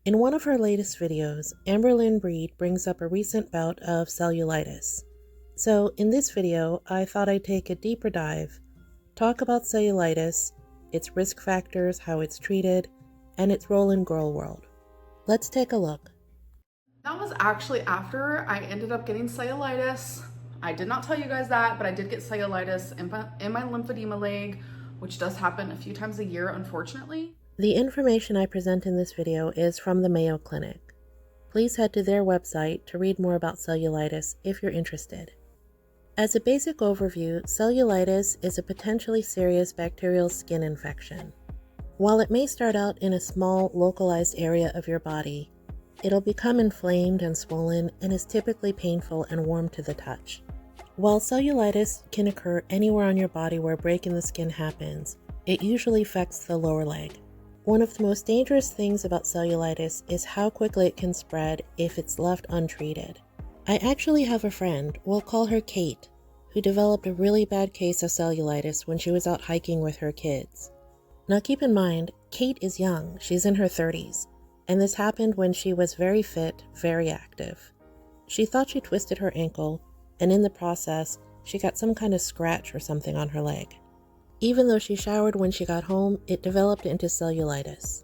In one of her latest videos, Amberlynn Breed brings up a recent bout of cellulitis. So in this video, I thought I'd take a deeper dive, talk about cellulitis, its risk factors, how it's treated, and its role in Gorl world. Let's take a look. That was actually after I ended up getting cellulitis. I did not tell you guys that, but I did get cellulitis in my lymphedema leg, which does happen a few times a year, unfortunately. The information I present in this video is from the Mayo Clinic. Please head to their website to read more about cellulitis if you're interested. As a basic overview, cellulitis is a potentially serious bacterial skin infection. While it may start out in a small, localized area of your body, it'll become inflamed and swollen and is typically painful and warm to the touch. While cellulitis can occur anywhere on your body where a break in the skin happens, it usually affects the lower leg. One of the most dangerous things about cellulitis is how quickly it can spread if it's left untreated. I actually have a friend, we'll call her Kate, who developed a really bad case of cellulitis when she was out hiking with her kids. Now keep in mind, Kate is young, she's in her 30s, and this happened when she was very fit, very active. She thought she twisted her ankle, and in the process, she got some kind of scratch or something on her leg. Even though she showered when she got home, it developed into cellulitis.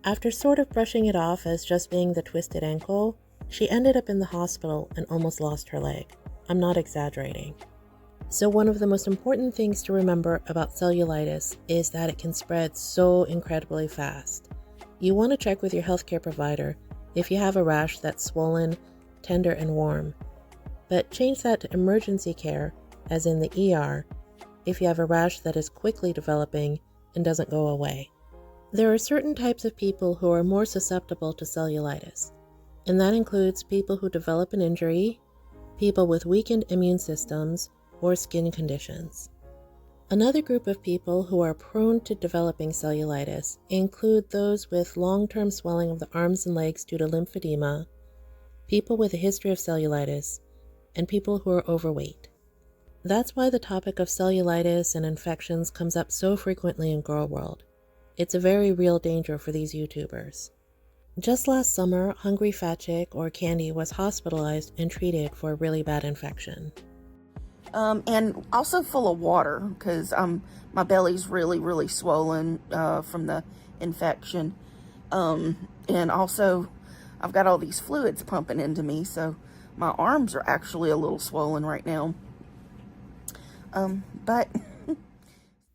After sort of brushing it off as just being the twisted ankle, she ended up in the hospital and almost lost her leg. I'm not exaggerating. So one of the most important things to remember about cellulitis is that it can spread so incredibly fast. You want to check with your healthcare provider if you have a rash that's swollen, tender, and warm. But change that to emergency care, as in the ER, if you have a rash that is quickly developing and doesn't go away. There are certain types of people who are more susceptible to cellulitis, and that includes people who develop an injury, people with weakened immune systems, or skin conditions. Another group of people who are prone to developing cellulitis include those with long-term swelling of the arms and legs due to lymphedema, people with a history of cellulitis, and people who are overweight. That's why the topic of cellulitis and infections comes up so frequently in Gorl world. It's a very real danger for these YouTubers. Just last summer, Hungry Fat Chick, or Candy, was hospitalized and treated for a really bad infection. And also full of water because my belly's really swollen from the infection. And also I've got all these fluids pumping into me, so my arms are actually a little swollen right now. But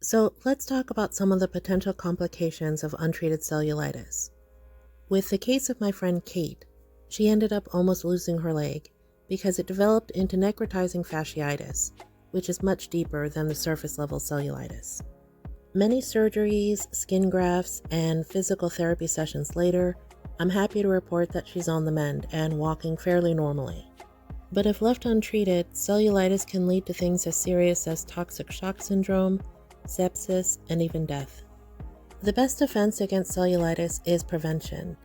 So let's talk about some of the potential complications of untreated cellulitis. With the case of my friend Kate, she ended up almost losing her leg because it developed into necrotizing fasciitis, which is much deeper than the surface level cellulitis. Many surgeries, skin grafts, and physical therapy sessions later, I'm happy to report that she's on the mend and walking fairly normally. But if left untreated, cellulitis can lead to things as serious as toxic shock syndrome, sepsis, and even death. The best defense against cellulitis is prevention.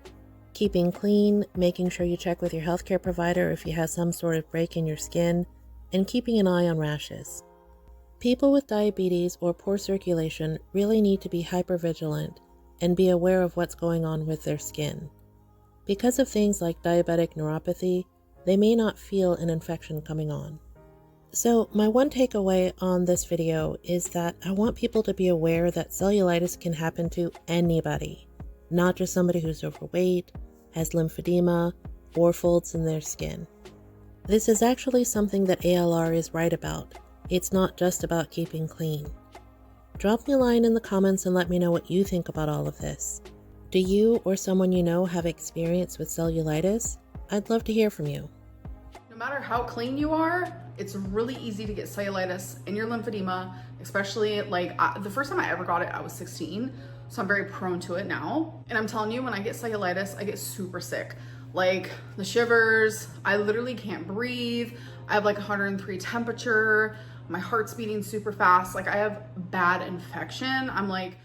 Keeping clean, making sure you check with your healthcare provider if you have some sort of break in your skin, and keeping an eye on rashes. People with diabetes or poor circulation really need to be hypervigilant and be aware of what's going on with their skin. Because of things like diabetic neuropathy, they may not feel an infection coming on. So my one takeaway on this video is that I want people to be aware that cellulitis can happen to anybody, not just somebody who's overweight, has lymphedema, or folds in their skin. This is actually something that ALR is right about. It's not just about keeping clean. Drop me a line in the comments and let me know what you think about all of this. Do you or someone you know have experience with cellulitis? I'd love to hear from you. No matter how clean you are, it's really easy to get cellulitis in your lymphedema, especially the first time I ever got it, I was 16. So I'm very prone to it now. And I'm telling you, when I get cellulitis, I get super sick. Like the shivers, I literally can't breathe. I have like 103 temperature. My heart's beating super fast. Like I have bad infection. I'm like